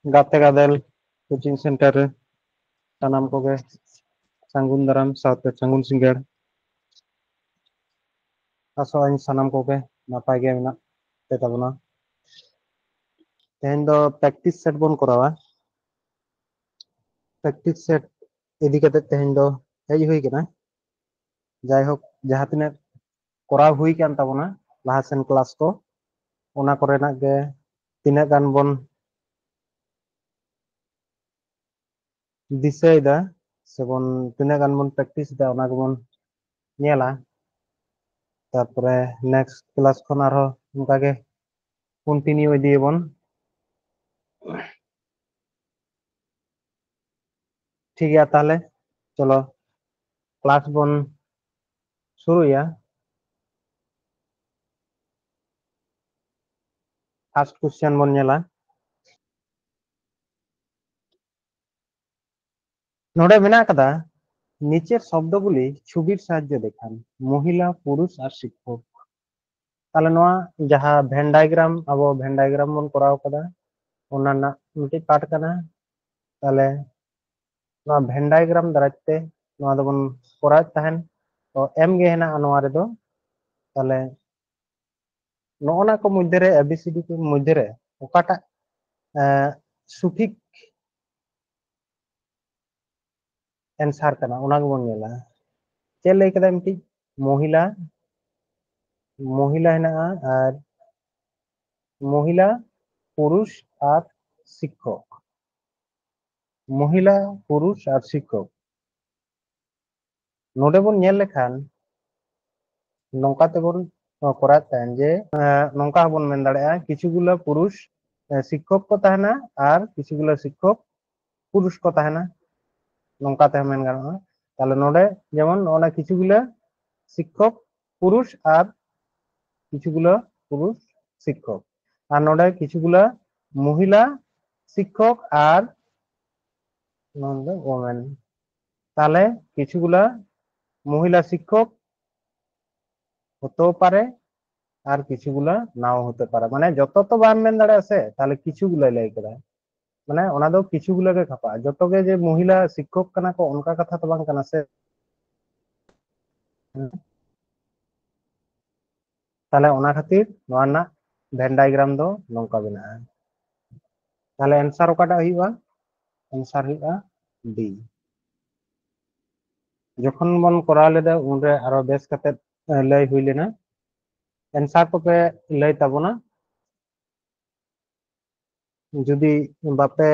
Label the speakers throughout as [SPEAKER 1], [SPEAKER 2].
[SPEAKER 1] ᱜᱟᱛᱮ ᱜᱟᱫᱮᱞ coaching centre ᱨᱮ ᱥᱟᱱᱟᱢ ᱠᱚᱜᱮ ᱥᱟᱹᱜᱩᱱ ᱫᱟᱨᱟᱢ ᱥᱟᱶᱛᱮ ᱥᱟᱹᱜᱩᱱ ᱥᱤᱸᱜᱟᱹᱲ ᱟᱥᱚᱜ ᱟᱹᱧ ᱥᱟᱱᱟᱢ ᱠᱚᱜᱮ ᱱᱟᱯᱟᱭ ᱜᱮ ᱢᱮᱱᱟᱜ ᱯᱮ ᱛᱟᱵᱚᱱᱟ᱾ ᱛᱮᱦᱮᱧ ᱫᱚ ᱯᱨᱮᱠᱴᱤᱥ ᱥᱮᱴ ᱵᱚᱱ ᱠᱚᱨᱟᱣᱟ᱾ ᱯᱨᱮᱠᱴᱤᱥ ᱥᱮᱴ ᱤᱫᱤ ᱠᱟᱛᱮ ᱛᱮᱦᱮᱧ ᱫᱚ ᱦᱮᱡ ᱦᱩᱭ ᱠᱟᱱᱟ᱾ ᱡᱟᱭᱦᱳᱠ ᱡᱟᱦᱟᱸ ᱛᱤᱱᱟᱹᱜ ᱠᱚᱨᱟᱣ ᱦᱩᱭ ᱠᱟᱱ ᱛᱟᱵᱚᱱᱟ ᱞᱟᱦᱟ ᱥᱮᱱ ᱠᱞᱟᱥ ᱠᱚ, ᱚᱱᱟ ᱠᱚᱨᱮᱱᱟᱜ ᱜᱮ ᱛᱤᱱᱟᱹᱜ ᱜᱟᱱ ᱵᱚᱱ ᱫᱤᱥᱟᱹᱭᱮᱫᱟ ᱥᱮᱵᱚᱱ ᱛᱤᱱᱟᱹᱜ ᱜᱟᱱ ᱵᱚᱱ ᱯᱨᱮᱠᱴᱤᱥ ᱮᱫᱟ ᱚᱱᱟ ᱜᱮᱵᱚᱱ ᱧᱮᱞᱟ᱾ ᱛᱟᱨᱯᱚᱨᱮ ᱱᱮক্ᱥᱴ ᱠᱞᱟᱥ ᱠᱷᱚᱱ ᱟᱨᱦᱚᱸ ᱚᱱᱠᱟᱜᱮ ᱠᱚᱱᱴᱤᱱᱤᱭᱩ ᱤᱫᱤᱭᱟᱵᱚᱱ᱾ ᱴᱷᱤक गया ताहले चलो क्लास बन शुरुया। फर्स्ट क्वेश्चन बन नेला नोडे मेना कदा नीचे शब्दगुली छुबिर साहाज्ये देखान महिला पुरुष और शिक्षक। ताहले नोआ जहां भेन डायग्राम अब भेन डायग्राम बन कराव कदा ओना ना मिटे पार्ट कना। ताहले नोआ भेन डायग्राम दारायते नोआ दो बन कराव तहन तो एम गे हेना नोआ रे दो। ताहले नोना को मध्य रे एबीसीडी को मध्य रे ओकाटा सठिक एंसर करना ओना को बन नेला। चे लay कदा मिटी महिला महिला हेना और महिला पुरुष और शिक्षक। महिला पुरुष और शिक्षक नोडे बन नेल लेखान नौका तेबन कराव तहन जे नौका बन मेन दाड़ेया किछुगुला पुरुष शिक्षक को तहना और किछुगुला शिक्षक पुरुष को तहना नौका ते मेन गानोआ। ताहले नोडे जेमन ओना किछुगुला शिक्षक पुरुष और किछुगुला पुरुष शिक्षक और नोडे किछुगुला महिला शिक्षक और नोडे वोमेन। ताहले किछुगुला महिला शिक्षक হতেও পারে আর কিছুগুলা নাও হতে পারে মানে যত তো বাম মেন দাঁড়ে আছে তাহলে কিছুগুলা লাই করা মানে ওনা দো কিছুগুলাকে খাপা যতগে যে মহিলা শিক্ষক কানা কো অনকা কথা তো বাং কানা সে। তাহলে ওনা খাতির নোয়া না ভেন ডায়াগ্রাम दो नौका बना। তাহলে आंसर ओकाटा हुआ आंसर हुआ डी। যখন বন করা লেদা উনরে আরো বেশ কাতে লই হইলে না आंसर को पे लई ताबोना जुदी बापे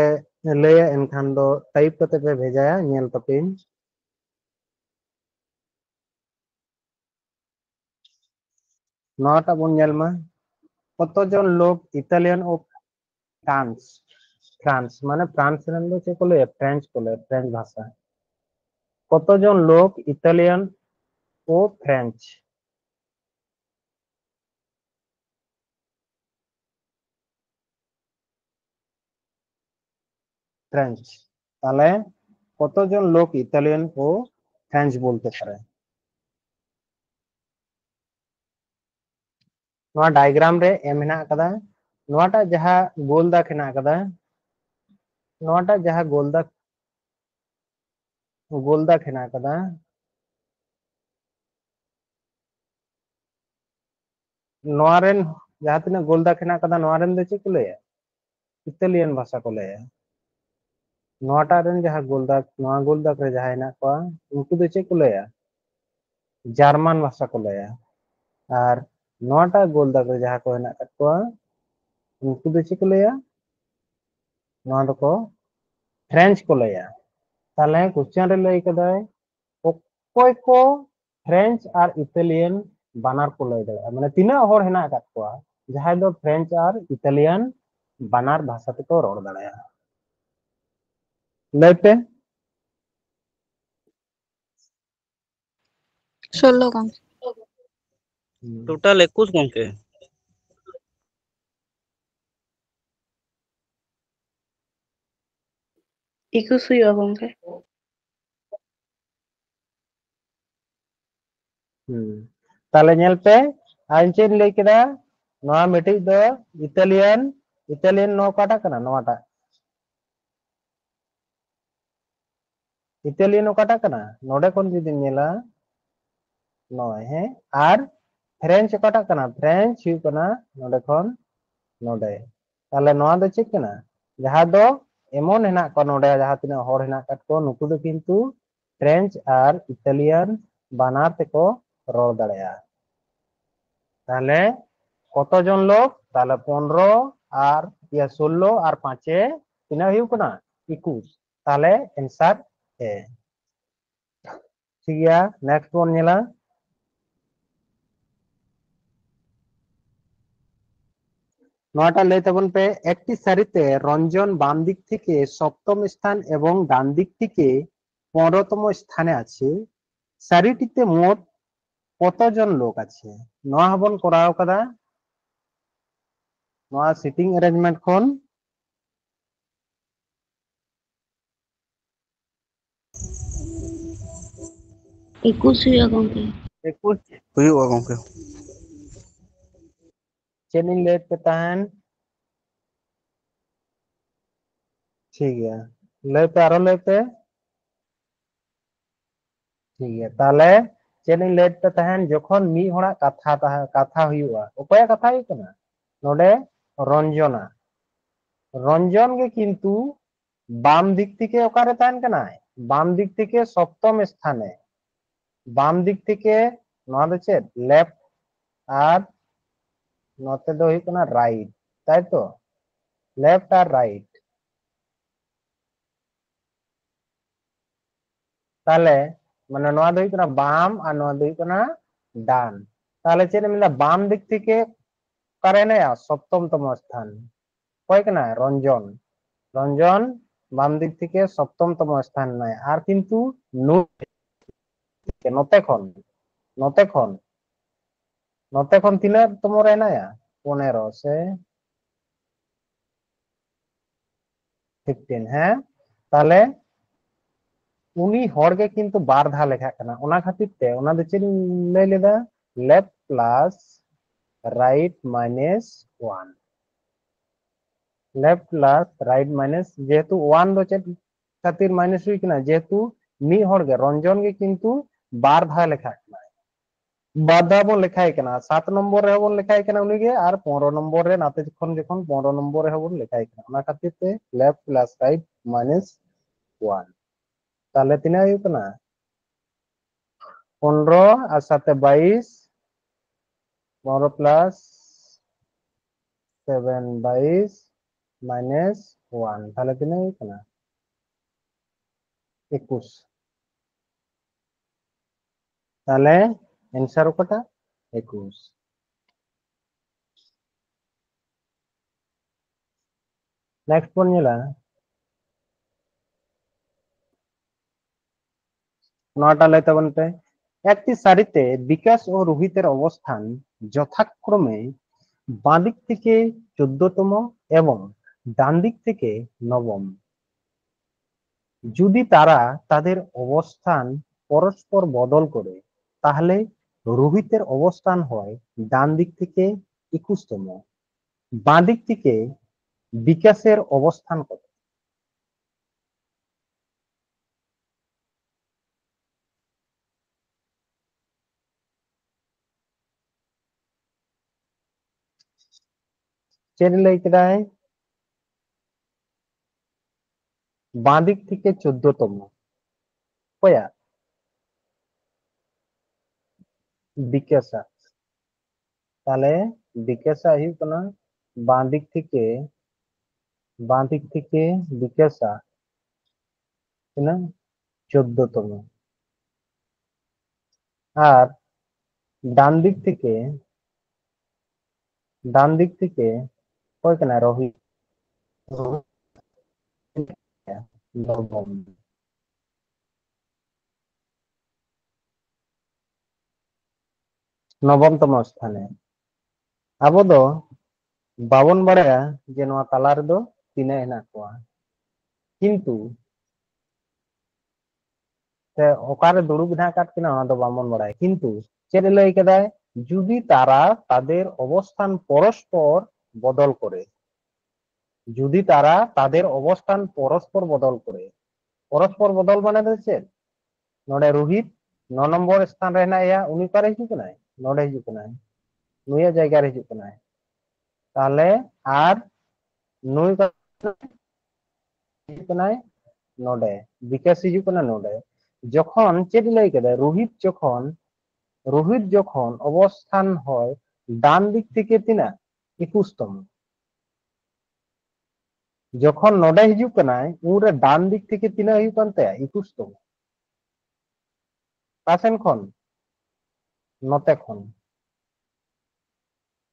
[SPEAKER 1] लया एनखान दो टाइप करते पे भेजाया नेल तपिन। नौटा बन नेल मा कतजन लोग इटालियन और फ्रांस फ्रांस माने फ्रांस रेन दो चे को लय फ्रेंच को लय फ्रेंच भाषा कतजन लोग इटालियन ও ফ্রেঞ্চ ফ্রেঞ্চ তাহলে কতজন লোক ইতালিয়ান ও ফ্রেঞ্চ বলতে পারে। नोआ डायग्राम रे एम हेना कदा नोआटा जहां गोल दाग हेना कदा नोआटा जहां गोल दाग हेना कदा नोआ रेन जहां तिना गोल दाग हेना कदा नोआ रेन दो चे को लया इटालियन भाषा को लया। नोआटा रेन जहां गोल दाग नोआ गोल दाग रे जहां हेना को उनको दो चे को लया जार्मान भाषा को लया और नोआटा गोल दाग रे जहां को हेना को उनको दो चे को लया नोआ दो को फ्रेंच को लया। ताले क्वेश्चन रे लय कदाय ओकोय को फ्रेंच और इटालियन बानार को लय दाड़ा माने तीना हर हेना काट को जहां दो फ्रेंच और इटालियन बानार भाषा ते को रोड दाड़ा लय पे
[SPEAKER 2] 16 गंग
[SPEAKER 3] टोटल 21 गंके
[SPEAKER 2] 21 हुआ गंगे
[SPEAKER 1] ताले नेल पे आंचेन लय केदा नोआ मिटिज दो इटालियन इटालियन नो काटा कना नोआटा ইতালিয়ান ওকাটা কানা নোডে কোন যদি নেলা নয় হ্যাঁ আর ফ্রেঞ্চ ওকাটা কানা ফ্রেঞ্চ হুᱭᱩᱜ কানা নোডে কোন নোডে তাহলে নোয়া দো চেক কানা যাহা দো এমন হেনা কো নোডে যাহা তিনা হর হেনা কাট কো নুকু দো কিন্তু ফ্রেঞ্চ আর ইতালিয়ান বানার তেকো রড় দাড়েয়া তাহলে কতজন লোক তাহলে 15 আর 16 আর 5 তিনা হুᱭᱩᱜ কানা 21 তাহলে आंसर है ठीक है नेक्स्ट वन नेला নয়টা লই তাবন পে একটি সারিতে রঞ্জন বাম দিক থেকে সপ্তম স্থান এবং ডান দিক থেকে 15তম স্থানে আছে সারিটিতে মোট কতজন লোক আছে নয়া হবন করাও কাদা নয়া সিটিং অ্যারেঞ্জমেন্ট খন
[SPEAKER 2] 21 ᱦᱩᱭᱩᱜᱼᱟ ᱜᱚᱝᱠᱮ
[SPEAKER 1] 21
[SPEAKER 3] ᱦᱩᱭᱩᱜᱼᱟ ᱜᱚᱝᱠᱮ
[SPEAKER 1] चेनिंग लेट पे तहन ठीक है ले पे आरो ले पे ठीक है ताले चेनिंग लेट पे तहन जखन मी होड़ा कथा हुआ ओकया कथा हुई कना नोडे रंजना रंजन के किंतु बाम दिक থেকে ওকারে তাহেন কানায় বাম দিক থেকে সপ্তম স্থানে বাম দিক থেকে নয়া দো চেদ লেফট আর নতে দো হুই কানা রাইট তাই তো লেফট আর রাইট তাহলে মানে নয়া দো হুই কানা বাম আর নয়া দো হুই কানা ডান তাহলে চেদ মিলা বাম দিক থেকে কারে নেয়া সপ্তমতম স্থান কয় কানা রঞ্জন রঞ্জন বাম দিক থেকে সপ্তমতম স্থান নেয় আর কিন্তু নতে খন নতে খন নতে খন তিনের তোমার এনায়া 15 से 15 হ্যাঁ তাহলে উনি হরকে কিন্তু বার ধা লেখা কানা ওনা খাতির তে ওনা দে চেন লই লেদা left plus right minus 1 left plus right minus जेहेतु 1 दो चेक खातिर माइनस हुई किना जेहेतु मी हर गे रंजन गे किंतु बार धा लेखा किना बाधा बन लेखाय किना 7 नंबर रे बन लेखाय किना उनी गे और 15 नंबर रे नाते जखन जखन 15 नंबर रे बन लेखाय किना ओना खातिर ते लेफ्ट प्लस राइट माइनस 1 ताले तिना हुई किना 15 और साथे 22 15 प्लस 7 22 माइनस 1 ताले तिना हुई किना 21 তাহলে आंसर কটা 21 নেক্সট কোন নিলা নটা লইতে বনতে একটি সারিতে বিকাশ ও রোহিতের অবস্থান যথাক্রমে বাঁ দিক থেকে 14তম এবং ডান দিক থেকে নবম যদি তারা তাদের অবস্থান পরস্পর বদল করে তাহলে রোহিতের অবস্থান হয় ডান দিক থেকে 21তম বাঁ দিক থেকে বিকাশের অবস্থান কত চেন লইকদায় বাঁ দিক থেকে 14তম কয়া বিকাশা তাহলে বিকাশা হুᱭᱩᱜ ᱠᱟᱱᱟ বাঁ দিক থেকে বিকাশা না 14তম আর ডান দিক থেকে কয় কেনা রোহিত নবম নবমতম স্থানে আবো দো বাবন বাড়ায়া যে নোয়া তালা রেদো তিনে হেনা কোয়া কিন্তু ওকারে দুড়ুব ঢা কাট কিনা ওনা দো বামন বাড়ায় কিন্তু চেরে লই কেদায় যদি তারা তাদের অবস্থান পরস্পর বদল করে যদি তারা তাদের অবস্থান পরস্পর বদল করে পরস্পর বদল মানে ᱫᱚ ᱪᱮᱫ ᱱᱚᱰᱮ ᱨᱳহিত 9 নম্বর স্থান ᱨᱮ ᱦᱮᱱᱟᱭᱟ ᱩᱱᱤ ᱚᱠᱟᱨᱮ ᱦᱤᱡᱩᱜ ᱠᱟᱱᱟᱭ ᱱᱚᱰᱮ ᱦᱤᱡᱩᱜ ᱠᱟᱱᱟᱭ ᱱᱩᱭᱟᱜ ᱡᱟᱭᱜᱟ ᱨᱮ ᱦᱤᱡᱩᱜ ᱠᱟᱱᱟᱭ তাহলে আর নুই হিজᱩᱜ ᱠᱟᱱᱟᱭ ᱱᱚᱰᱮ বিকাশ হিজুᱜ ᱠᱟᱱᱟ ᱱᱚᱰᱮ যখন চেদ ᱞᱟᱹᱭ ᱠᱮᱫᱟ রোহিত যখন অবস্থান হয় ডান দিক থেকে তিনাᱜ 21 তম যখন নডে হিজুগ কানায় উনরে ডান দিক থেকে তিনাᱜ ᱦᱩᱭᱩᱜ ᱠᱟᱱ ᱛᱟᱭᱟ 21 তম ᱯᱟᱥᱮᱱ ᱠᱷᱚᱱ ᱱᱚᱛᱮ ᱠᱷᱚᱱ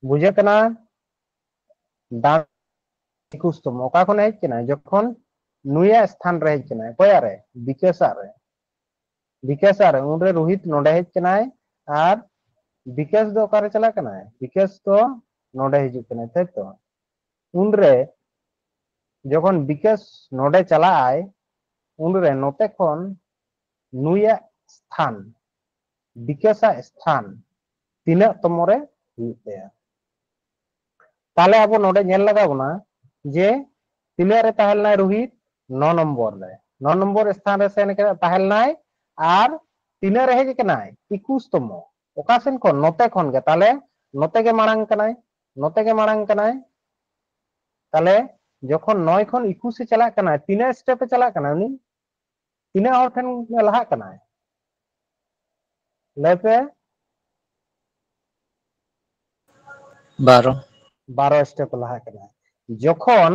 [SPEAKER 1] বুঝে কানা ডান 21 তম ওকা ᱠᱷᱚᱱ ᱦᱮᱡ ᱠᱟᱱᱟ যখন নুইয়া স্থান রে হেᱡ ᱠᱟᱱᱟ ᱚᱠᱚᱭᱟᱜ রে বিকাশᱟᱜ রে উনরে রোহিত নডে হেᱡ ᱠᱟᱱᱟᱭ আর বিকাশ ᱫᱚ ᱚᱠᱟᱨᱮ ᱪᱟᱞᱟᱜ ᱠᱟᱱᱟᱭ বিকাশ ᱫᱚ নডে হিজুᱜ ᱠᱟᱱᱟᱭ তাইতো উনরে যখন বিকাশ নডে চালাᱜ আয় উনরে নতে ᱠᱷᱚᱱ নুইয়া স্থান বিকাশাᱜ স্থান তিনাᱜ তমরে ᱦᱩᱭᱩᱜ ᱛᱟᱭᱟ তাহলে আবো নডে ᱧᱮᱞ ᱞᱟᱜᱟᱣ ᱵᱚᱱᱟ যে তিনাᱜ রে ᱛᱟᱦᱮᱸ ᱞᱮᱱᱟᱭ রোহিত 9 নম্বর রে 9 নম্বর স্থান রে সেন কে ᱛᱟᱦᱮᱸ ᱞᱮᱱᱟᱭ আর তিনাᱜ রে হেᱡ ᱠᱟᱱᱟᱭ 21 তম ওকা সেন ᱠᱷᱚᱱ নতে ᱠᱷᱚᱱ গে তাহলে নতে গে মাড়াᱝ কানায় তাহলে যখন 9 ᱠᱷᱚᱱ 21 এ চালাক কানায় তিনাᱜ স্টেপে চালাক কানায় উনি তিনাᱜ হᱚᱲ ᱴᱷᱮᱱ লাহাᱜ কানায় ᱞᱟᱹᱭᱯᱮ 12 স্টেপ লাহাᱜ কানায় যখন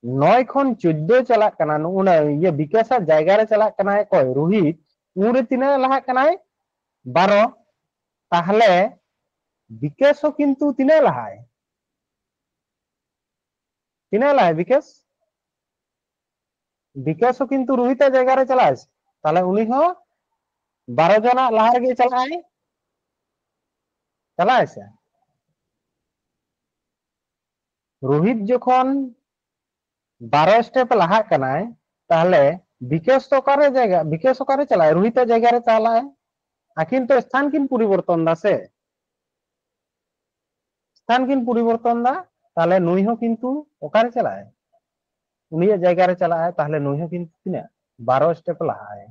[SPEAKER 1] 9 ᱠᱷᱚᱱ 14 চালাক কানা নুনা ইয়ে বিকাশার জায়গা রে চালাক কানায় কয় রোহিত উনরে তিনাᱜ লাহাগ কানায় 12 তাহলে বিকাশও কিন্তু তিনাগ লাহায় বিকাশও কিন্তু রোহিতের জায়গা রে চালায় তাহলে উনি হো 12 জনা লাহা রেগে চালায় রোহিত যখন 12 স্টেপ লাহাগ কানায় তাহলে বিকাশ তো ওকারে চালায় রোহিতের জায়গা রে চালায় আকিন তো স্থান কিন পরিবর্তন দাসে স্থান কিন পরিবর্তন দা তাহলে নুই হো কিন্তু ওকারে চালায় উনিয়ার জায়গা রে চালায় তাহলে নুই হো কিন্তু তিনাগ 12 স্টেপ লাহায়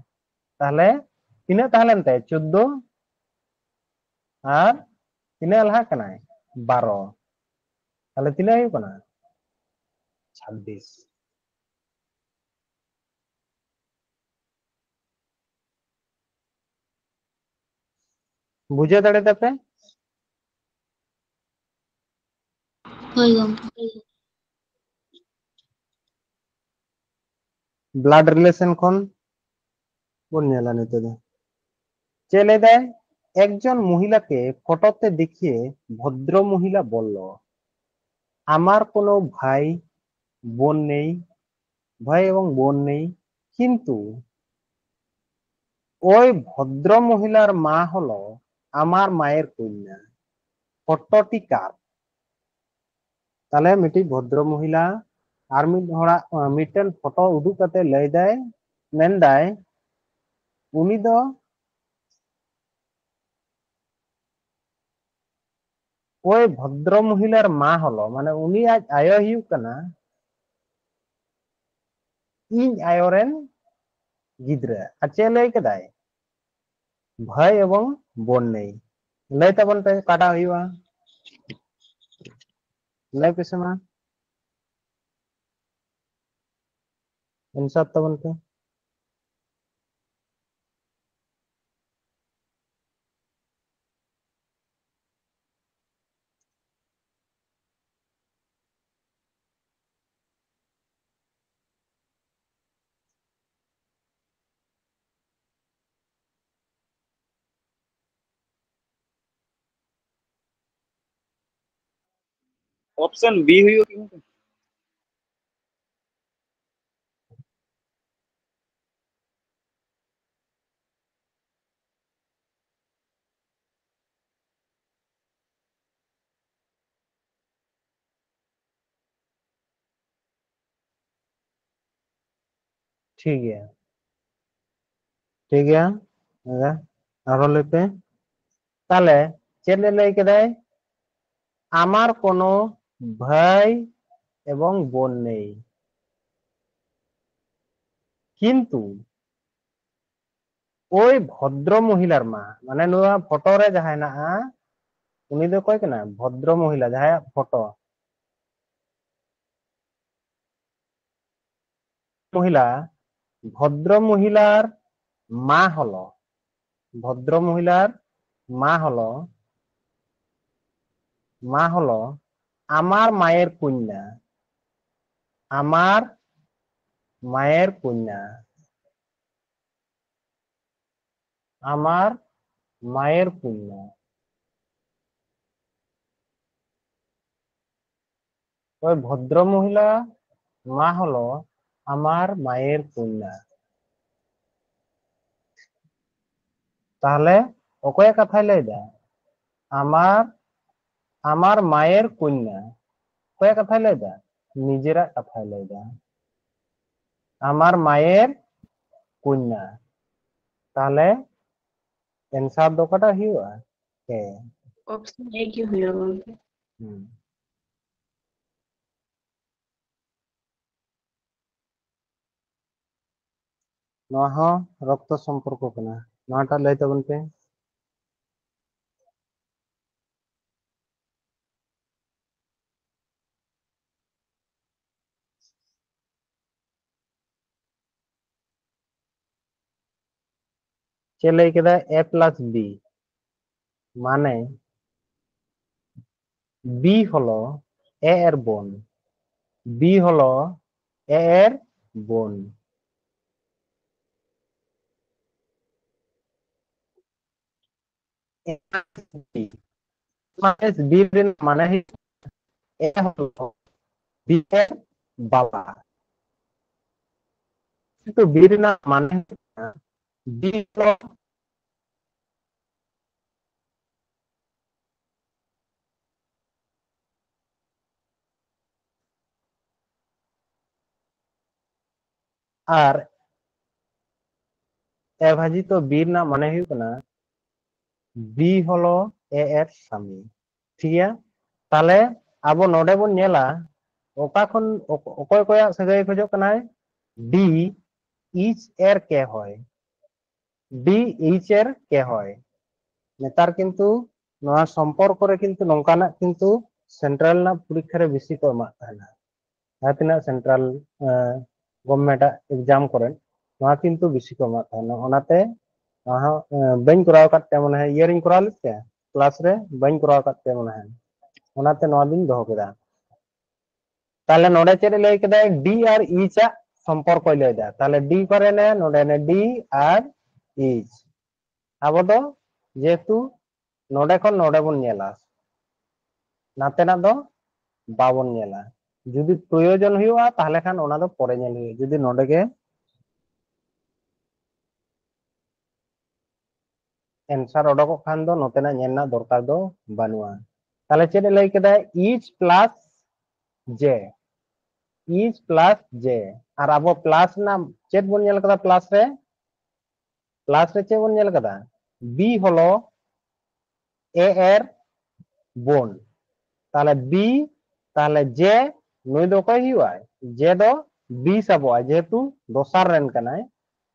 [SPEAKER 1] তাহলে তিনাগ তাহলেন তে 14 আর তিনাগ লাহাগ কানায় 12 তাহলে তিনাগ ᱦᱩᱭᱩᱜ ᱠᱟᱱᱟ 26 বুঝে দাঁড়ে তাপে
[SPEAKER 2] Hoi gongke.
[SPEAKER 1] ব্লাড রিলেশন খন বন নেলা নিতে দে চলে দেয় একজন মহিলাকে ফটোতে দেখিয়ে ভদ্র মহিলা বলল আমার কোনো ভাই এবং বোন নেই কিন্তু ওই ভদ্র মহিলার মা হলো আমার মায়ের কন্যা ফটোটি কার তাহলে মিটি ভদ্র মহিলা আর মিটেন ফটো উদুক কাতে লই দেয় মেনদায় উনি দো ওই ভদ্র মহিলার মা হলো মানে উনি আজ আয়ো হুᱭᱩᱜ ᱠᱟᱱᱟ ইᱧ আয়ো রেন গিদ্রা আর চে লই কেদায় ভাই এবং বোন নেই লই তাবন পে কাটা হুᱭᱩᱜᱼᱟ লই পেছে মা ইনসাফ তাবন পে
[SPEAKER 3] ऑप्शन बी हुई होगी।
[SPEAKER 1] ঠিক গিয়া আরো লই পে তাহলে চেলে লই কেদায় আমার কোনো ভাই এবং বোন নেই কিন্তু ওই ভদ্র মহিলার মা মানে নোয়া ফটো রে যাহাই না উনি দো কয় কেনা ভদ্র মহিলা যাহাই ফটো মহিলা ভদ্র মহিলার মা হলো ভদ্র মহিলার মা হলো আমার মায়ের কন্যা আমার মায়ের কন্যা আমার মায়ের কন্যা ওই ভদ্র মহিলা মা হলো আমার মায়ের কন্যা তাহলে অকয়া কথাই লইদা আমার আমার মায়ের কন্যা অকয়া কথাই লইদা নিজেরা কথাই লইদা আমার মায়ের কন্যা তাহলে এনসার দো কটা হিউয়া কে
[SPEAKER 2] ऑप्शन ए की हुई होगी
[SPEAKER 1] नोआ हॉ रक्त संपर्क कना नोआटा लय तबन पे चे लय केदा ए प्लस बी माने बी हलो ए एर बोन बी हलो ए एर बोन माने बी রেন মানে এ হলো বি এর বাবা কিন্তু বি রেন মানে বি হলো আর এ ভাজিত বি রেন মানে হুᱭᱩᱜ ᱠᱟᱱᱟ বি হলো এ এর স্বামী ঠিক আছে তাহলে আবো নোডে বন নেলা ওকা খন অকয় কয়া সাগাই খোজক কানায় ডি ইচ এর কে হয় ডি ইচ এর কে হয় নেতার কিন্তু নোয়া সম্পর্ক রে কিন্তু নংকানা কিন্তু সেন্ট্রাল না পরীক্ষা রে বেশি কো এমা তাহনা হাতিনা সেন্ট্রাল গভর্নমেন্ট এক্সাম করেন নোয়া কিন্তু বেশি কো এমা তাহনা ওনাতে বাñ করাও কাটতে মনে হয় ইয়ারিং করা লিতে ক্লাস রে বাñ করাও কাটতে মনে হয় ওনাতে নোয়া দিন দহ কেদা তাহলে নোডে চেরে লই কেদা ডি আর ইচ আ সম্পর্ক লই দা তাহলে ডি করে নে নোডে নে ডি আর ইচ আবো দো যেহেতু নোডে খন নোডে বন নেলা নাতে না দো বাবন নেলা যদি প্রয়োজন হুইয়া তাহলে খান ওনা দো পরে নেল হুইয়া যদি নোডে গে एंसर ओडक खान दो नोतेना नेलना दरकार दो बानुआ ताले चेद लई केदा इच प्लस जे और अब प्लस ना चेद बन नेल कदा प्लस रे चेद बन नेल कदा बी हलो ए एर बोन ताले बी ताले जे नुई दो कय हुआ जे दो बी सबो जेहेतु दोसार रेन कनाय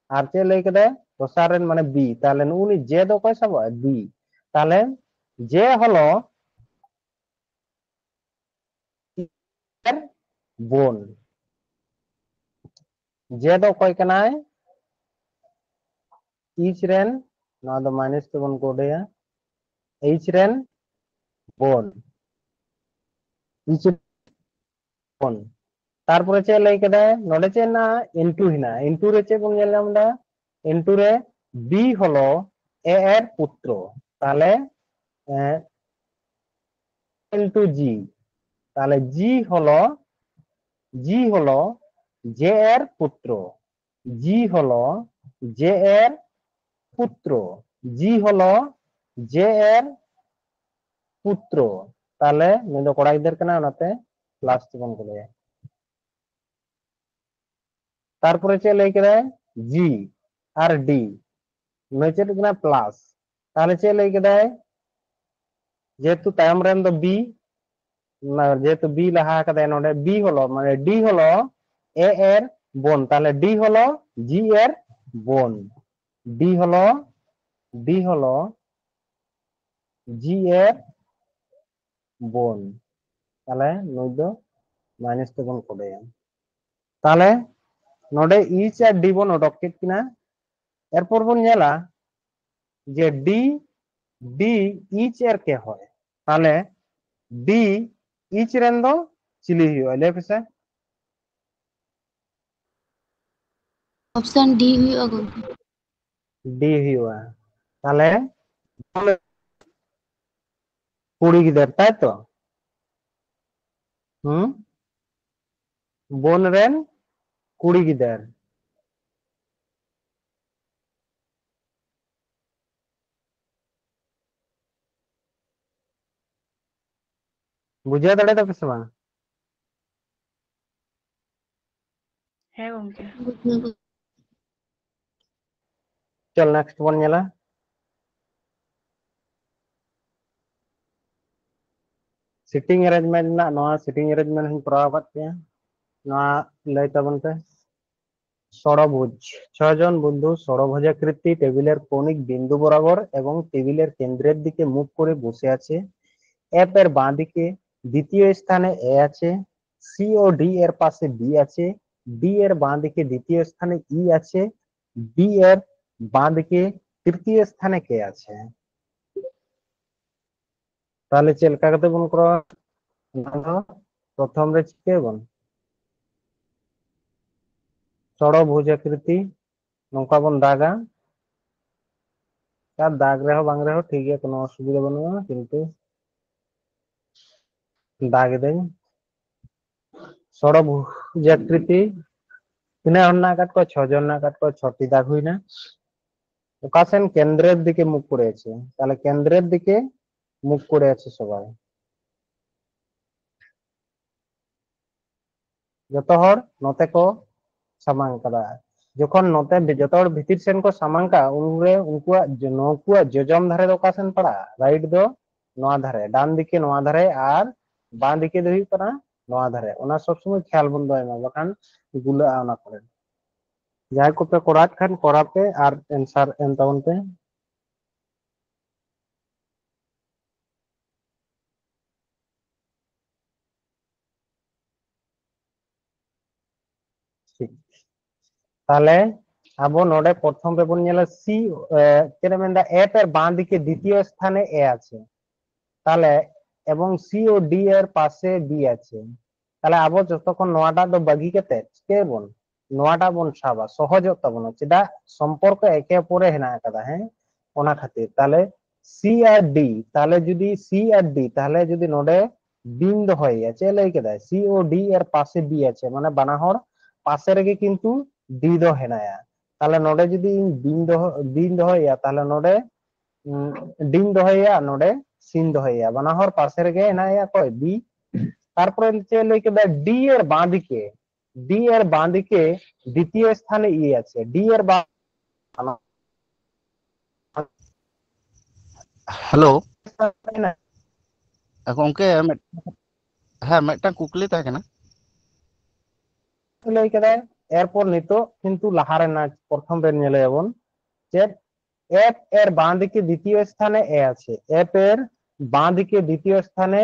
[SPEAKER 1] আর চে লই কেদা দোসার রেন মানে বি তাহলে উনি যে দো কয় সব বি তাহলে যে হলো এর বোন যে দো কয় কানায় ইচ রেন না দো মাইনাস তে বন কোডেয়া এইচ রেন বোন ইচ বোন তারপরে চে লই কেদা নডে চে না ইনটু হিনা ইনটু রে চে বন গেলাম আমরা ইনটু রে বি হলো এ এর পুত্র তাহলে ইনটু জি তাহলে জি হলো জে এর পুত্র জি হলো জে এর পুত্র জি হলো জে এর পুত্র তাহলে নিদো কড়া গিদার কানা ওনাতে প্লাস বন করে তারপরে চে লই কেদা জি আর ডি মেচেট কিনা প্লাস তাহলে চে লই কেদা যেহেতু তায়ম রেন দো বি যেহেতু বি লাহা কাদা নডে বি হলো মানে ডি হলো এ এর বোন তাহলে ডি হলো জি এর বোন ডি হলো জি এর বোন, তাহলে ᱱᱩᱭ ᱫᱚ মাইনাস ᱛᱮᱵᱚᱱ ᱠᱚᱰᱮᱭᱟ। তাহলে ᱱᱚᱰᱮ ᱤᱪ ᱟᱨ ᱰি ᱵᱚᱱ ᱚᱰᱚᱠ ᱠᱮᱫ ᱠᱤᱱᱟ। এরপর ᱵᱚᱱ ᱧᱮᱞᱟ যে ডি ডি ইচ এর কে হয়, তাহলে ডি ইচ রেন দো চিলি হুᱭᱩᱜᱼᱟ, ᱞᱟᱹᱭ ᱯᱮᱥᱮ।
[SPEAKER 4] ऑप्शन डी हुआ गंके।
[SPEAKER 1] ডি হুᱭᱩᱜᱼᱟ, তাহলে কুড়ি গিদার, তাই তো? বোন রেন কুড়ি গিদার। বুঝিয়ে দাঁড়ায় তো কিছু বাং?
[SPEAKER 2] হ্যাঁ গমকে।
[SPEAKER 1] চল নেক্সট বন ñela। সিটিং অ্যারেঞ্জমেন্ট না, নয়া সিটিং অ্যারেঞ্জমেন্ট হইন করাव কাত পেয়া। নয়া লই তাবন পে ষড়ভুজ, ছয়জন বন্ধু ষড়ভুজাকৃতি টেবিলের কোণিক বিন্দু বরাবর এবং টেবিলের কেন্দ্রের দিকে মুখ করে বসে আছে। এফ এর বাঁ দিকে দ্বিতীয় স্থানে এ আছে, সি ও ডি এর পাশে বি আছে, ডি এর বাঁ দিকে দ্বিতীয় স্থানে ই আছে, বি এর বাঁ দিকে তৃতীয় স্থানে কে আছে। তাহলে চল লেখা কাতে বন করা, প্রথম রে চিকেবন ষড়ভুজাকৃতি নৌকা বন দাगा, তার দাগ রেহ বাং রেহ ঠিক আছে, কোনো অসুবিধা বানুয়া, কিন্তু দাগ দেন ষড়ভুজাকৃতি তিনা হন্না কাট কো ছজন না কাট কো ছটি দাগ হই না। ওকাসেন কেন্দ্রের দিকে মুখ করে আছে, তাহলে কেন্দ্রের দিকে মুখ করে আছে সবাই। যত হর নতে কো সামাং কাদা, যখন নতে যত হর ভিতির সেন কো সামাংকা উনরে উনকুয়া যোজম ধারে দো ওকাসেন পড়া, রাইট দো নোয়া ধারে, ডান দিকে নোয়া ধারে আর বাঁ দিকে দো হুᱭᱩᱜ ᱠᱟᱱᱟ নোয়া ধারে। ওনা সব সময় খেয়াল বন দো এমা, বাখান গুলা ওনা করে। যাই কো পে করাত খান করা পে আর এনসার এন তাবন পে। ঠিক, তাহলে আবো নোডে প্রথম রে বন ñela সি কেন মেন্দা এফ এর বাঁ দিকে দ্বিতীয় স্থানে এ আছে, তাহলে এবং সি ও ডি এর পাশে বি আছে। তাহলে আবো যতক্ষণ নোয়াটা দো বাগি কেতে চিকেবন নোয়াটা বন সাবা সহজত তাবন, চেদা সম্পর্ক একে অপরে হেনা কাদা। হ্যাঁ, ওনা খাতির তাহলে সি আর ডি, তাহলে যদি সি আর ডি, তাহলে যদি নোডে বিন দহই আছে লই কেদা সি ও ডি এর পাশে বি আছে, মানে বানাহর পাশে রেগে কিন্তু ডি দো হেনায়া। তাহলে নোডে যদি বিন দহইয়া, তাহলে নোডে ডিম দহইয়া, নোডে সিন দহইয়া, বানাহর পাশে রেগে হেনায়া কয় বি। তারপরে লই কেদা ডি এর বাঁ দিকে, ডি এর বাঁ দিকে দ্বিতীয় স্থানে ই আছে, ডি এর বাঁ
[SPEAKER 5] हेलो गंके हाँ मिदटां कुकली ताहे कना।
[SPEAKER 1] লই কেদা এরপর নিতো কিন্তু লাহারে না প্রথম রে ñela যাবন যে এফ এর বাঁ দিকে দ্বিতীয় স্থানে এ আছে, এফ এর বাঁ দিকে দ্বিতীয় স্থানে,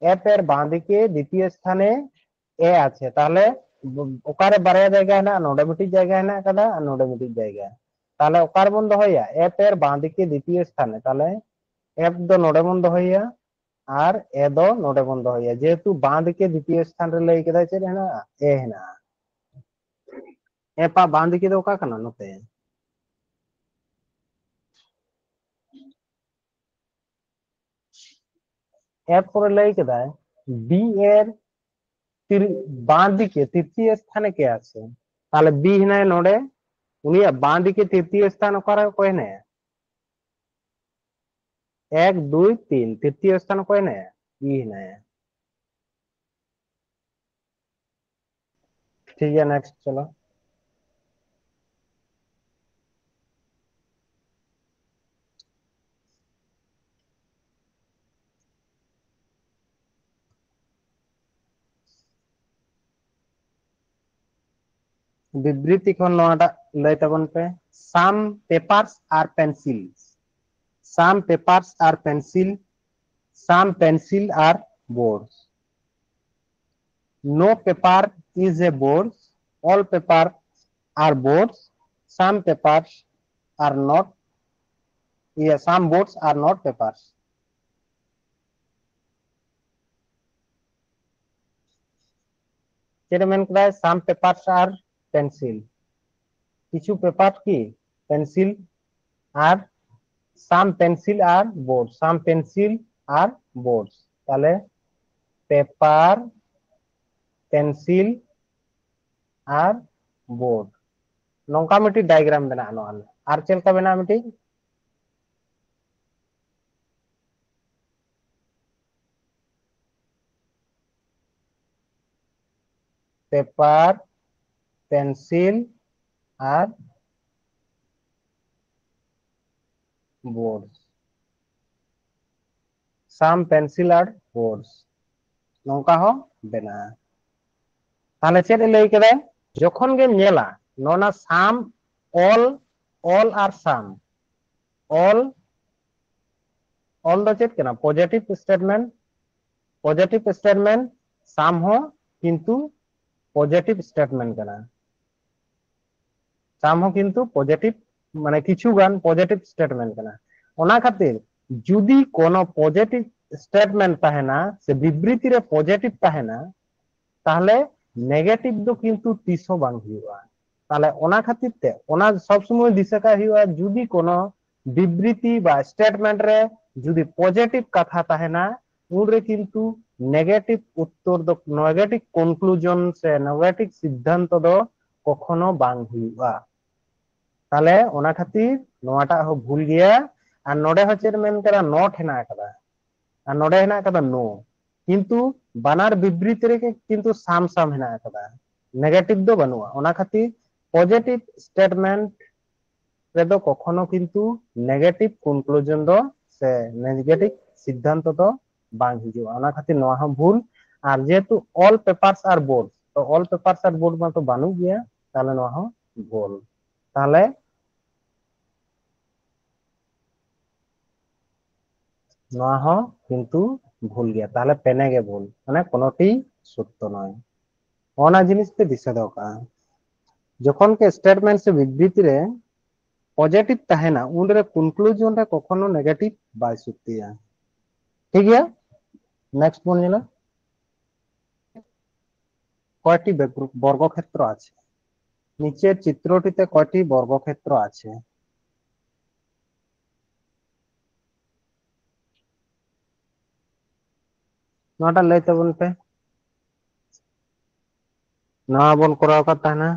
[SPEAKER 1] এফ এর বাঁ দিকে দ্বিতীয় স্থানে এ আছে। তাহলে ওকারে বারয়া জায়গা হেনা, নোডে মিটিজ জায়গা হেনা কাদা আর নোডে মিটিজ জায়গা। তাহলে ওকার বন দহইয়া এফ এর বাঁ দিকে দ্বিতীয় স্থানে, তাহলে এফ দো নোডে বন দহইয়া আর এ দো নোডে বন দহইয়া, যেহেতু বাঁ দিকে দ্বিতীয় স্থান রে লই কেদা চে হেনা এ হেনা। এ পা বাঁ দিকে দো ওকা কানা নতে, এরপরে লই কেদা বি এর বাঁ দিকে তৃতীয় স্থানে কে আছে, তাহলে বি হিনায় নোডে উনিয়া বাঁ দিকে তৃতীয় স্থান ওকারে কয় নে এক দুই তিন, তৃতীয় স্থান কয় নে বি হিনায়। ঠিক আছে নেক্সট চলো। বিবৃতি খন নয়াটা লই তাবন pay. some papers are pencils, some papers are pencil, some pencil are boards. No paper is a board, all paper are boards, some papers are not, some boards are not papers. some papers are pencil, কিছু paper কি pencil, আর some pencil are boards, some pencil are boards. তাহলে paper, pencil আর board নongka miti diagram bena no ar chelka bena miti paper, pencil আর boards, some pencil আর boards nongka ho bena. তাহলে চেদ লই কেদে যখন গে নেলা ননা সাম all আর সাম all do চেদ কেনা পজিটিভ স্টেটমেন্ট সাম ho কিন্তু পজিটিভ স্টেটমেন্ট কেনা সাম ho কিন্তু পজিটিভ মানে কিছু গান পজিটিভ স্টেটমেন্ট কেনা ওনা খাতির যদি কোনো পজিটিভ স্টেটমেন্ট তাহে না সে বিবৃতি রে পজিটিভ তাহে না তাহলে নেগেটিভ দো কিন্তু তিসো বাং হুয়া। তাহলে ওনা খাতির তে ওনা সব সময় দিশাকা হুয়া যদি কোনো বিবৃতি বা স্টেটমেন্ট রে যদি পজিটিভ কথা তাহে না উনরে কিন্তু নেগেটিভ উত্তর দো নেগেটিভ কনক্লুজন সে নেগেটিভ সিদ্ধান্ত দো কখনো বাং হুয়া। তাহলে ওনা খাতির নোয়াটা হো ভুল গিয়া আর নোডে হচ্ছে মেন করা নট হেনা কাদা আর নোডে হেনা কাদা নো কিন্তু বানার বিবৃতি রে কিন্তু সাম সাম হেনা কাদা নেগেটিভ দো বানুয়া ওনা খাতির পজিটিভ স্টেটমেন্ট রে দো কখনো কিন্তু নেগেটিভ কনক্লুজন দো সে নেগেটিভ সিদ্ধান্ত দো বাং হিজুয়া ওনা খাতির নোয়া হো ভুল। আর যেহেতু অল পেপারস আর বোর্ড তো অল পেপারস আর বোর্ড মা তো বানু গিয়া তাহলে নোয়া হো ভুল। তাহলে নোয়া হো কিন্তু ভুল গিয়া তাহলে পেনেগে ভুল মানে কোনোটি সত্য নয়। অনা জিনিসতে দিশা দরকার যখন কে স্টেটমেন্ট সে বিবৃতি রে পজিটিভ তাহে না উনরে কনক্লুজন রে কখনো নেগেটিভ বাই সুতিয়া। ঠিক আছে নেক্সট বল নিলা কয়টি বর্গক্ষেত্র আছে নিচের চিত্রটিতে কয়টি বর্গক্ষেত্র আছে নটা লইতে বলতে না বল করার কথা না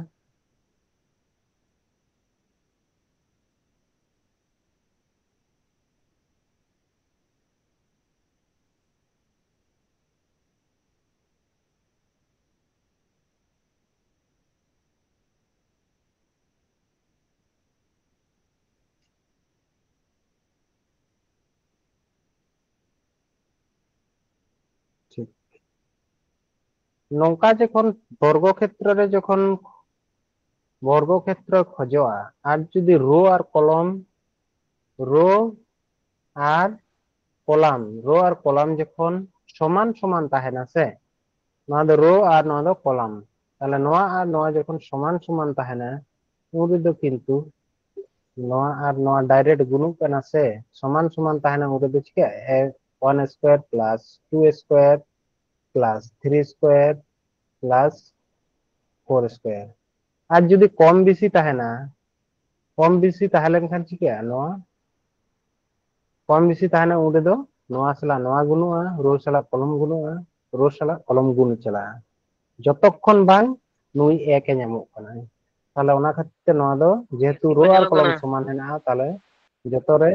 [SPEAKER 1] ঠিক নৌকা যখন বর্গক্ষেত্রে যখন বর্গক্ষেত্র খোঁজা আর যদি রো আর কলাম যখন সমান সমান তাহে না সে নয়া দো রো আর নয়া দো কলাম তাহলে নয়া আর নয়া যখন সমান সমান তাহে না উনি দো কিন্তু নয়া আর নয়া ডাইরেক্ট গুণক কেনা সে সমান সমান তাহে না উনি দো চিকে 1 square plus 2 square plus 3 square plus 4 square আর যদি কম বেশি তাহে না কম বেশি তাহলে খান চিকে নয়া কম বেশি তাহে না উনি দো নয়া সালা নয়া গুণুয়া রো সালা কলম গুণুয়া রো সালা কলম গুণ চালা যতক্ষণ বাং নুই এক এ ᱧᱟᱢᱚᱜ ᱠᱟᱱᱟ তাহলে ওনা খাতির নয়া দো যেহেতু রো আর কলম সমান হেনা তাহলে যত রে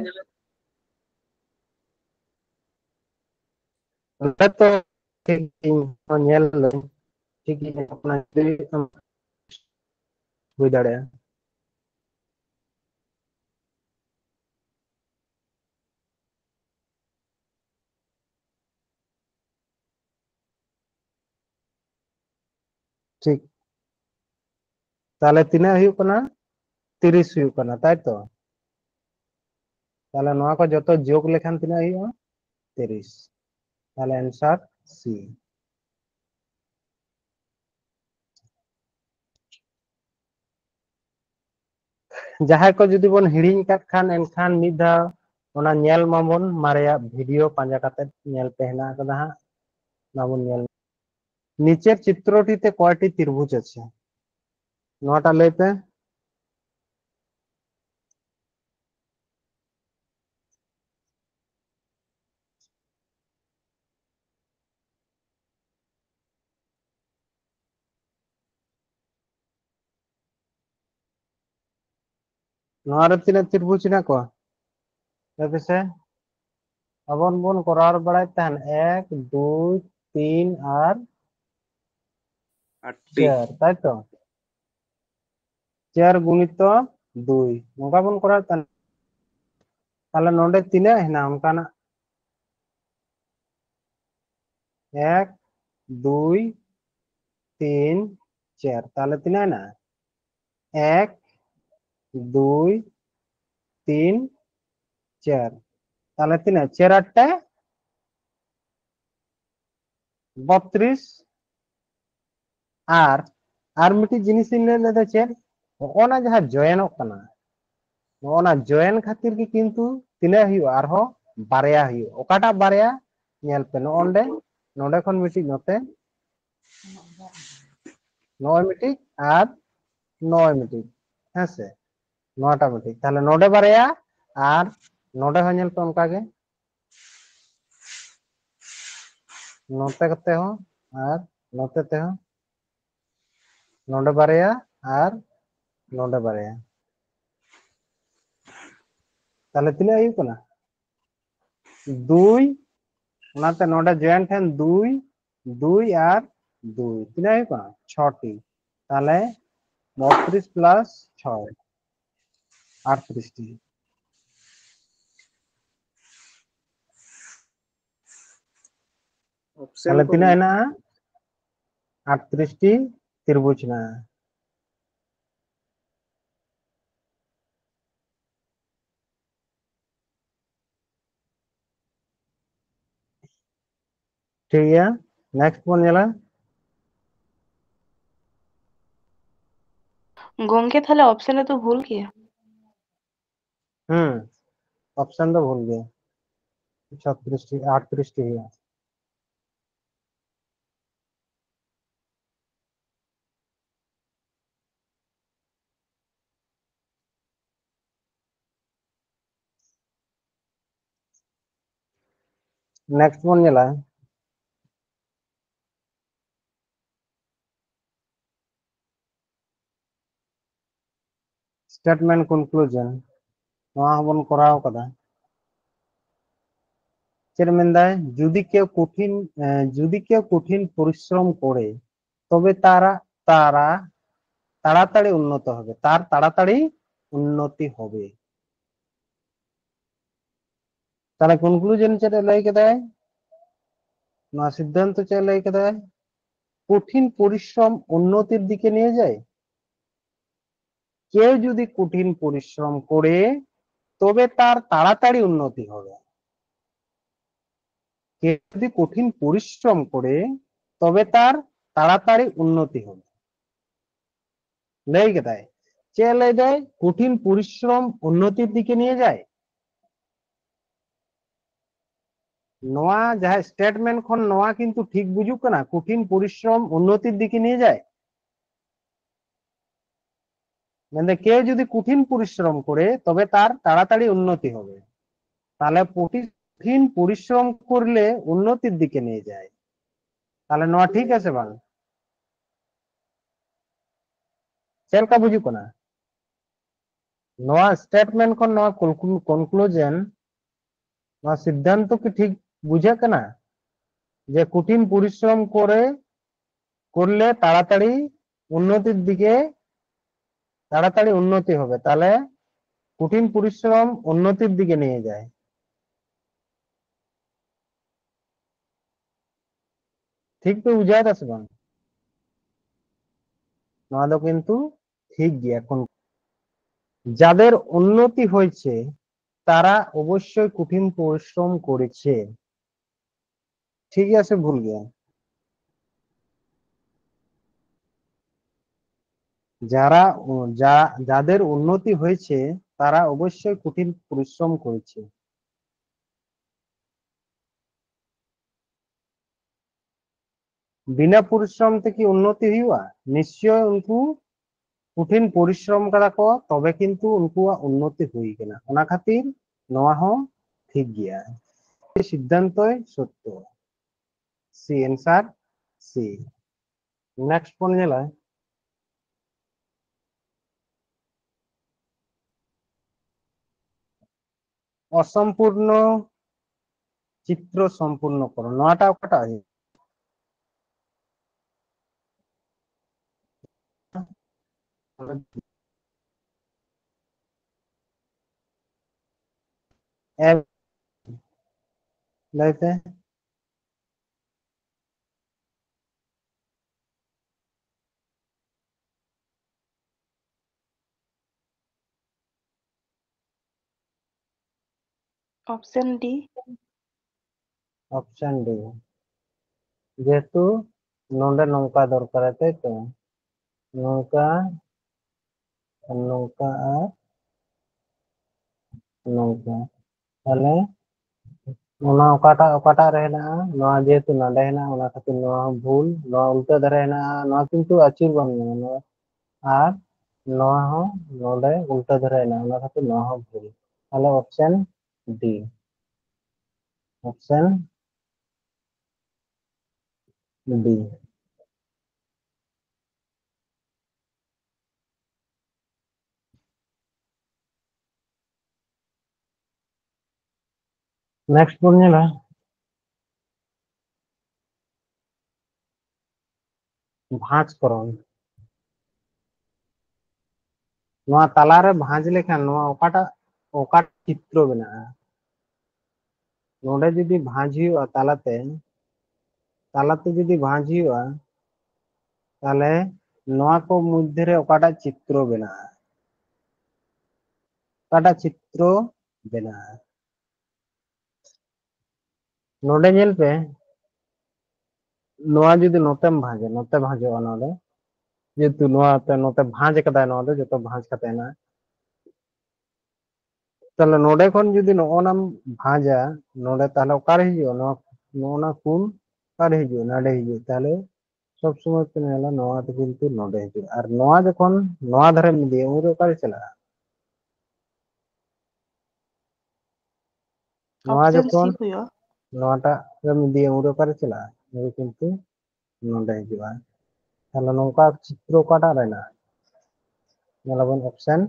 [SPEAKER 1] ᱚᱸᱰᱮ ᱛᱚ ᱴᱷᱤᱠ ᱤᱧ ᱦᱚᱸ ᱧᱮᱞ ᱞᱟᱹᱧ ᱴᱷᱤᱠ ᱜᱮ ᱚᱱᱟ ᱦᱩᱭ ᱫᱟᱲᱮᱭᱟᱜᱼᱟ ᱴᱷᱤक তাহলে তিনা ᱦᱩᱭᱩᱜ ᱠᱟᱱᱟ 30 हुई करना ताई तो তাহলে নয় को যত যোগ লেখান তিনা हुआ 30 তাহলে आंसर सी जहां को जुदी बन हिड़िंग काट खान एनखान मिद धाव ओना नेल माबन मारेया वीडियो पांजा काते नेल पे हेना कदा हा नाबन नेल नीचेर चित्रটিতে কয়টি ত্রিভুজ আছে নটা লইতে नोआरे तिना त्रिभुज ना को तबसे अबन बन करार बड़ाय तहन 1 2 3 और
[SPEAKER 3] 8টি
[SPEAKER 1] 4 তাই তো 4 गुणित 2 नोका बन करार तहन তাহলে নোডে তিনে হেনা আমকানা 1 2 3 4 তাহলে তিনে না 1 2 3 4 তাহলে তিনে 4 8 32 আর মিটি জিনিস इन ले चेर ओना जहां जॉइन कना ओना जॉइन खातिर की किंतु तिना हुआ आरो बारया हुआ ओकाटा बारया नेल पे नोंडे नोंडे खन मिटी नोते 9 मिटी और 9 मिटी हेसे 9टा मिटी ताहले नोडे बारया और नोडे हो नेल पे उनका के नोते कते हो और नोते ते हो नोडे बारया और नोडे बारया ताहले तिना हुई कना 2 ओनाते नोडे जॉइन ठेन 2 2 और 2 तिना हुई कना 6टी ताहले 32 प्लस 6 38टी
[SPEAKER 3] অপশন
[SPEAKER 1] তাহলে
[SPEAKER 3] কো
[SPEAKER 1] তিনা হেনা 38টি त्रिभुज ना ठीक है नेक्स्ट बन जाला
[SPEAKER 2] गंके তাহলে অপশনে তো ভুল কি
[SPEAKER 1] ऑप्शन तो भूल गया 36टी 38टी है नेक्स्ट बन जाला स्टेटमेंट कंक्लूजन नोआ बन कराव कदा चेर मेंदाय जुदी केउ कठिन परिश्रम करे तबे तारा तारा ताड़ाताड़ी उन्नत होबे तार ताड़ाताड़ी उन्नति होबे ताहले कंक्लूजन चेर लई केदाय नोआ सिद्धांत चेर लई केदाय कठिन परिश्रम उन्नतिर दिके निये जाय কেউ যদি কঠিন পরিশ্রম করে তবে তার তাড়াতাড়ি উন্নতি হবে কেউ যদি কঠিন পরিশ্রম করে তবে তার তাড়াতাড়ি উন্নতি হবে লেগে দেয় চেলে দেয় কঠিন পরিশ্রম উন্নতির দিকে নিয়ে যায় নোয়া যাহা স্টেটমেন্ট খন নোয়া কিন্তু ঠিক বুঝুক না কঠিন পরিশ্রম উন্নতির দিকে নিয়ে যায় মানে কেউ যদি কঠিন পরিশ্রম করে তবে তার তাড়াতাড়ি উন্নতি হবে তাহলে কঠিন পরিশ্রম করলে উন্নতির দিকে নিয়ে যায় তাহলে নোয়া ঠিক আছে বাং চেলকা বুঝুক না নোয়া স্টেটমেন্ট খন নোয়া কনক্লুজন নোয়া সিদ্ধান্ত কি ঠিক বুঝে কেনা যে কঠিন পরিশ্রম করলে তাড়াতাড়ি উন্নতির দিকে তাড়াতাড়ি উন্নতি হবে তাহলে কঠিন পরিশ্রম উন্নতির দিকে নিয়ে যায় ঠিক তো বুঝায় আছে বাং নোয়া দো কিন্তু ঠিক গিয়া যাদের উন্নতি হয়েছে তারা অবশ্যই কঠিন পরিশ্রম করেছে। ঠিক আছে, ভুল গিয়া। যাদের উন্নতি হয়েছে তারা অবশ্যই কঠিন পরিশ্রম করেছে। बिना परिश्रम থেকে উন্নতি ᱦᱩᱭᱩᱜᱼᱟ? নিশ্চয় उनको কঠিন পরিশ্রম ᱠᱟᱫᱟ ᱠᱚ ᱛᱚᱵᱮ ᱠᱤᱱᱛᱩ उनकुᱣᱟᱜ উন্নতি ᱦᱩᱭ ᱠᱟᱱᱟ। ᱚᱱᱟ ᱠᱷᱟᱹᱛᱤᱨ ᱱᱚᱣᱟ ᱦᱚᱸ ᱴᱷᱤক ᱜᱮᱭᱟ। সিদ্ধান্তই সত্য। C answer C. নেক্সট বন ᱧᱮᱞᱟ অসম্পূর্ণ চিত্র সম্পূর্ণ করো। নয়টা ওটা লাইতে
[SPEAKER 2] ऑप्शन डी।
[SPEAKER 1] Option D. যেহেতু নোডে নৌকা দরকার তাই তো নৌকা নৌকা আর নৌকা তাহলে ᱚᱱᱟ ᱚᱠᱟᱴᱟᱜ ᱨᱮ ᱦᱮᱱᱟᱜᱼᱟ? ᱱᱚᱣᱟ ᱡᱮᱦᱮᱛᱩ ᱱᱚᱰᱮ ᱦᱮᱱᱟᱜᱼᱟ ᱚᱱᱟ ᱠᱷᱟᱹᱛᱤᱨ ᱱᱚᱣᱟ ᱦᱚᱸ ᱵᱷᱩᱞ। ᱱᱚᱣᱟ ᱩল্ᱴᱟᱹ ᱫᱷᱟᱨᱮ ᱦᱮᱱᱟᱜᱼᱟ, ᱱᱚᱣᱟ ᱠᱤᱱᱛᱩ ᱟᱹᱪᱩᱨ ᱵᱟᱝ ᱧᱟᱢᱟ ᱱᱚᱣᱟ। আর নয়া হᱚᱸ নডে উল্টা ধারে হেনাᱜᱼᱟ ᱚᱱᱟ ᱠᱷᱟᱹᱛᱤᱨ নয়া হᱚᱸ ভুল। তাহলে option D. Option D. Next বন ᱧᱮᱞᱟ ভাঁজকরণ। নয়া তালারে ভাঁজ লেখান নয়া ওকাটা চিত্র বেনাᱜᱼᱟ? নোডে যদি ভাঁজ ᱦᱩᱭᱩᱜᱼᱟ তালাতে যদি ভাঁজ ᱦᱩᱭᱩᱜᱼᱟ তাহলে নয়া কো মধ্যে রে ওকাটা চিত্র বেনাᱜᱼᱟ? ওকাটা চিত্র বেনাᱜᱼᱟ? নোডে ᱧᱮᱞ ᱯᱮ নয়া যদি নতেম ভাঁজে নতে ভাঁজᱚᱜᱼᱟ ᱱᱚᱰᱮ যেহেতু নোয়াতে নতে ভাঁজ ᱠᱟᱫᱟᱭ ᱱᱚᱣᱟ ᱫᱚ ᱡᱚᱛᱚ ভাঁজ ᱠᱟᱛᱮ ᱦᱮᱱᱟᱜᱼᱟ। তাহলে নোডে ᱠᱷᱚᱱ যদি ᱱᱚᱜᱼᱚᱱᱟᱢ ভাঁজᱟ নোডে তাহলে ওকারে হিজুᱜᱼᱟ? ᱱᱚᱜᱼᱚᱱᱟ ᱠᱩᱱ ওকারে হিজুᱜᱼᱟ? নাডে হিজুᱜᱼᱟ। তাহলে সব সময় পে নেলা নোয়াতে কিন্তু নোডে হিজুᱜᱼᱟ। আর নোয়া যখন নোয়া ধারে মিলিয়ে উনরে ওকারে চালাᱜᱼᱟ? নোয়া
[SPEAKER 2] ऑप्शन
[SPEAKER 1] যখন
[SPEAKER 2] सी हुआ।
[SPEAKER 1] নোয়াটা রে মিলিয়ে উনরে ওকারে চালাᱜᱼᱟ? উনরে কিন্তু নোডে হিজুᱜᱼᱟ। তাহলে নৌকা চিত্র ওকাটাᱜ রে হেᱱᱟᱜᱼᱟ? ᱧᱮᱞᱟᱵᱚᱱ ᱚᱯᱥᱮᱱ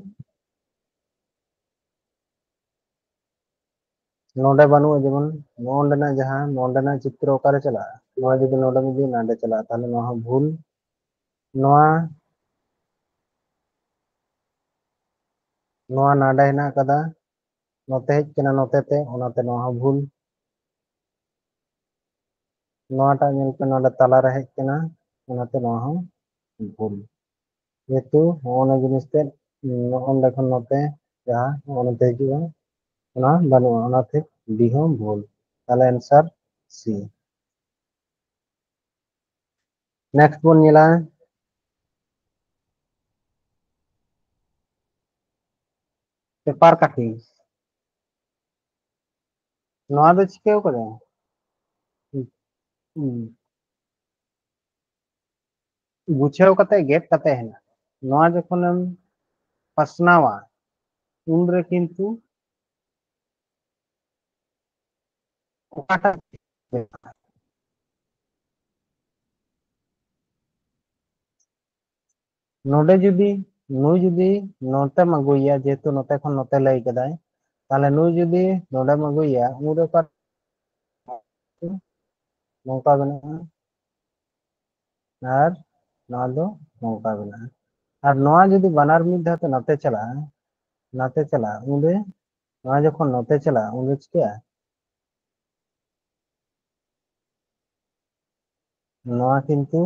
[SPEAKER 1] नोडे बानुआ जेमन नोंडेना जहां नोंडेना चित्र ओकारे चलागᱼᱟ? नोआ जुदी नोडे मिदी नाडे चलागᱼᱟ ताहले नोआ हᱚᱸ भूल। नोआ नोआ नाडे हेनाग कदा नोते हेज कना नोते ते ओनाते नोआ हᱚᱸ भूल। नोआटा ᱧᱮᱞ पे नोडे ताला रे हेज कना ओनाते नोआ हᱚᱸ भूल। जेहेतु नोना जिनिस ते नोंडे खन नोते जहां ओनाते हिजुगᱼा ओना बानुआ ओनाते डी हᱚᱸ भूल। ताहले आंसर सी। नेक्स्ट बोन ᱧᱮᱞᱟ पेपर काटिंग। नोआ दो चिकाव कदा गुछाव कते गेट कते हेना नोआ जखोनेम पासनावा उनरे किंतु ओकाटा नोडे जुदी नुई जुदी नोते मगुइया जेहेतु नोते खन नोते लई कदाय ताहले नुई जुदी नोडे मगुइया उनरे का नौका बनाया और नोआ दो नौका बनाया। और नोआ जुदी बानार मिद धाते नाते चला उनरे नोआ जखन नोते चला उनरे चिका नोआ किंतु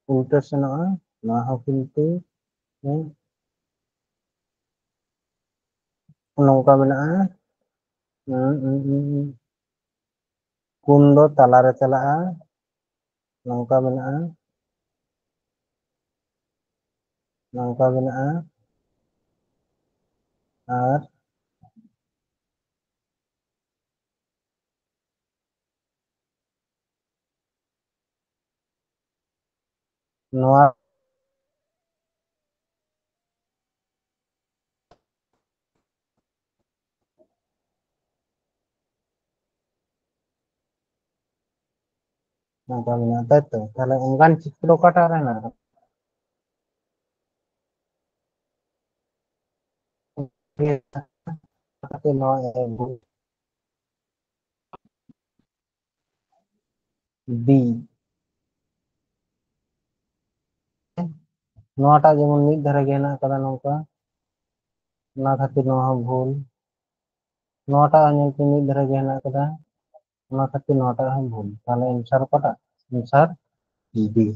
[SPEAKER 1] उल्टा सेनोआ नोआ हᱚᱸ किंतु ᱱᱚᱝᱠᱟ ᱢᱮᱱᱟᱜᱼᱟ ᱠᱩᱱ ᱫᱚ ᱛᱟᱞᱟᱨᱮ ᱪᱟᱞᱟᱜᱼᱟ, ᱱᱚᱝᱠᱟ ᱢᱮᱱᱟᱜᱼᱟ, ᱱᱚᱝᱠᱟ ᱢᱮᱱᱟᱜᱼᱟ, ᱟᱨ ᱱᱚᱣᱟ ᱱᱚᱝᱠᱟ ᱢᱮᱱᱟᱜᱼᱟ, ᱛᱟᱭᱛᱚ ᱛᱟᱦᱞᱮ ᱚᱱᱠᱟᱱ ᱪᱤᱛᱨᱚ ᱚᱠᱟᱴᱟᱜ ᱨᱮ ᱦᱮᱱᱟᱜᱼᱟ? বি ᱱᱚᱣᱟᱴᱟᱜ ᱡᱮᱢᱚᱱ ᱢᱤᱫ ᱫᱷᱟᱨᱮ ᱜᱮ ᱦᱮᱱᱟᱜ ᱟᱠᱟᱫᱟ ᱱᱚᱝᱠᱟ, ᱚᱱᱟ ᱠᱷᱟᱹᱛᱤᱨ ᱱᱚᱣᱟ ᱦᱚᱸ ᱵᱷᱩᱞ, ᱱᱚᱣᱟᱴᱟᱜ ᱧᱮᱞ ᱯᱮ ᱢᱤᱫ ᱫᱷᱟᱨᱮ ᱜᱮ ᱦᱮᱱᱟᱜ ᱟᱠᱟᱫᱟ, ᱚᱱᱟ ᱠᱷᱟᱹᱛᱤᱨ ᱱᱚᱣᱟᱴᱟᱜ ᱦᱚᱸ ᱵᱷᱩᱞ, ᱛᱟᱦᱞᱮ ᱮᱱᱥᱟᱨ ᱚᱠᱟᱴᱟᱜ? Answer B.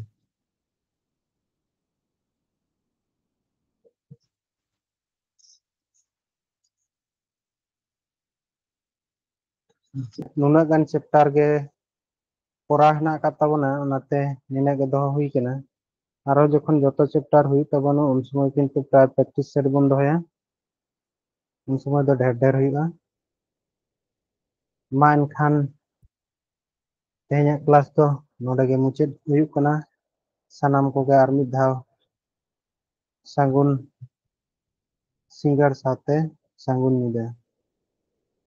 [SPEAKER 1] नुना गान चैप्टर गे पढ़ा हेना का ताबोना ओनाते निना गे दोहो हुई केना आरो जखन जतो चैप्टर हुई ताबोना उन समय किंतु प्राय प्रैक्टिस सेट बन दोहया उन समय दो ढेर ढेर हुईगा मा एनखान तेहना क्लास तो नोडे गे मुचाद हुई कना सानाम को गे आर मिद धाव सागुन सिंगार साथे सागुन निदा।